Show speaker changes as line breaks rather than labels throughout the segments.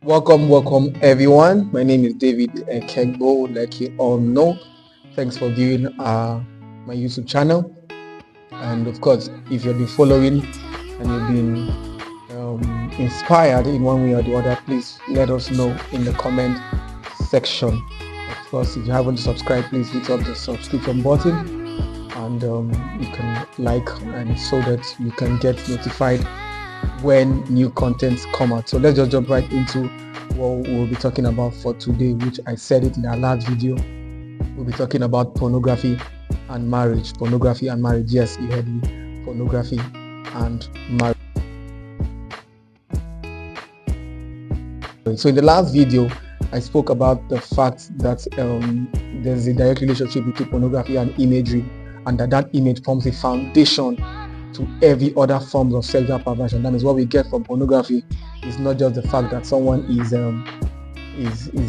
Welcome everyone. My name is David Kegbo, like you all know. Thanks for viewing my YouTube channel. And of course, if you've been following and you've been inspired in one way or the other, please let us know in the comment section. Of course, if you haven't subscribed, please hit up the subscription button and you can like, and so that you can get notified when new contents come out. So let's just jump right into what we'll be talking about for today, which I said it in our last video. We'll be talking about pornography and marriage. Pornography and marriage. Yes, you heard me. Pornography and marriage. So in the last video, I spoke about the fact that there's a direct relationship between pornography and imagery, and that image forms a foundation to every other forms of sexual perversion. That is what we get from pornography. It's not just the fact that someone is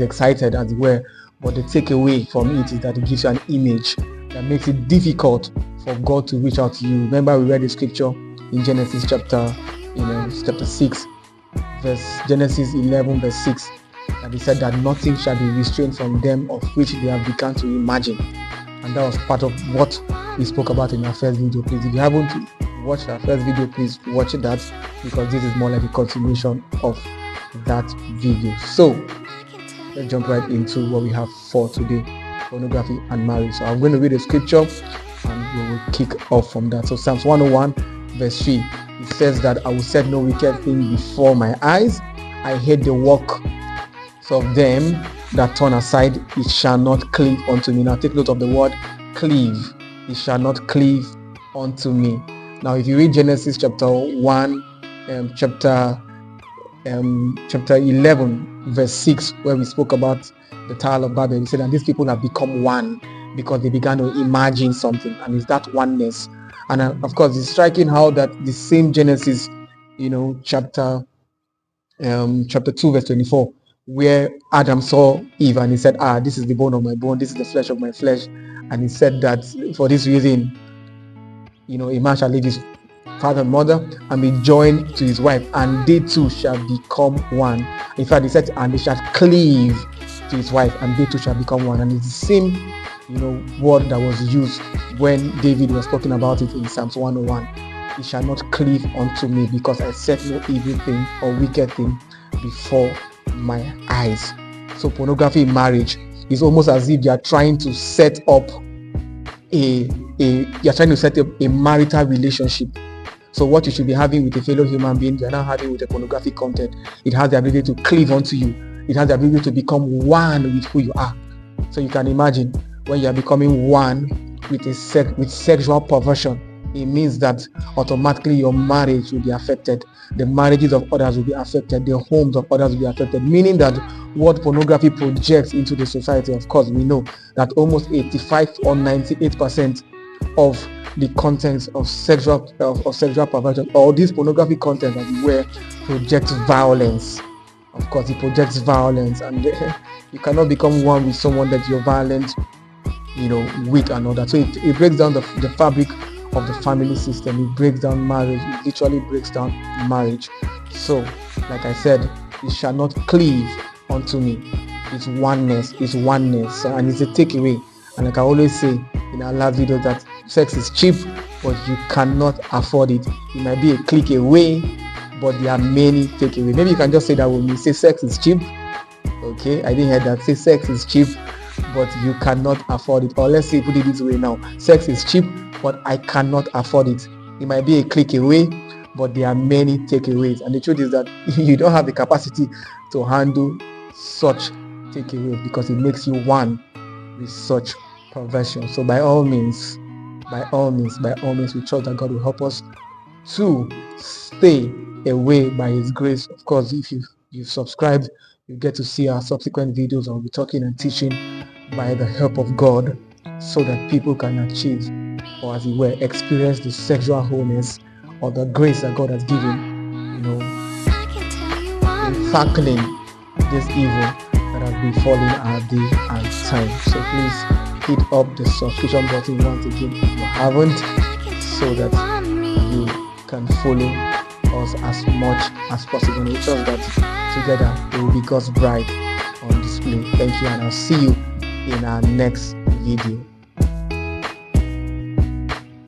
excited, as it were, but the takeaway from it is that it gives you an image that makes it difficult for God to reach out to you. Remember, we read the scripture in Genesis chapter 6, Genesis 11 verse 6, that he said that nothing shall be restrained from them of which they have begun to imagine. And that was part of what we spoke about in our first video. Please, if you haven't watched our first video, please watch that, because this is more like a continuation of that video. So let's jump right into what we have for today: pornography and marriage. So I'm going to read the scripture and we will kick off from that. So Psalms 101 verse 3, it says that I will set no wicked thing before my eyes. I hate the work of them that turn aside. It shall not cleave unto me. Now take note of the word cleave. It shall not cleave unto me. Now if you read Genesis chapter 1, chapter 11 verse 6, where we spoke about the Tower of Babel, he said that these people have become one because they began to imagine something, and it's that oneness. And of course, it's striking how that the same Genesis, chapter 2 verse 24, where Adam saw Eve and he said, this is the bone of my bone, this is the flesh of my flesh, and he said that for this reason, a man shall leave his father and mother and be joined to his wife, and they two shall become one. In fact, he said, and they shall cleave to his wife, and they two shall become one. And it's the same word that was used when David was talking about it in Psalms 101. He shall not cleave unto me, because I set no evil thing or wicked thing before my eyes. So pornography in marriage is almost as if you are trying to set up a marital relationship. So what you should be having with a fellow human being, you're now having with a pornographic content. It has the ability to cleave onto you. It has the ability to become one with who you are. So you can imagine when you are becoming one with sexual perversion, it means that automatically your marriage will be affected. The marriages of others will be affected. The homes of others will be affected. Meaning that what pornography projects into the society, of course, we know that almost 85 or 98% of the contents of sexual perversion, or this pornography content, as it were, projects violence. Of course, it projects violence, and you cannot become one with someone that you're violent, with another. So it breaks down the fabric of the family system. It breaks down marriage. It literally breaks down marriage. So, like I said, it shall not cleave unto me. It's oneness, and it's a takeaway. And like I always say in our last video, that sex is cheap, but you cannot afford it. It might be a click away, but there are many takeaways. Maybe you can just say that with me. Say sex is cheap. Okay, I didn't hear that. Say sex is cheap, but you cannot afford it. Or let's say, put it this way now: sex is cheap, but I cannot afford it. It might be a click away, but there are many takeaways. And the truth is that you don't have the capacity to handle such takeaways, because it makes you one with such perversion. So by all means, we trust that God will help us to stay away by His grace. Of course, if you've subscribed, you get to see our subsequent videos. I'll be talking and teaching by the help of God, so that people can achieve, or as it were, experience the sexual wholeness or the grace that God has given, in tackling this evil that has befallen our day and time. So please hit up the subscription button once again if you haven't, so that you can follow us as much as possible. We trust that together we will be God's bride on display. Thank you, and I'll see you in our next video.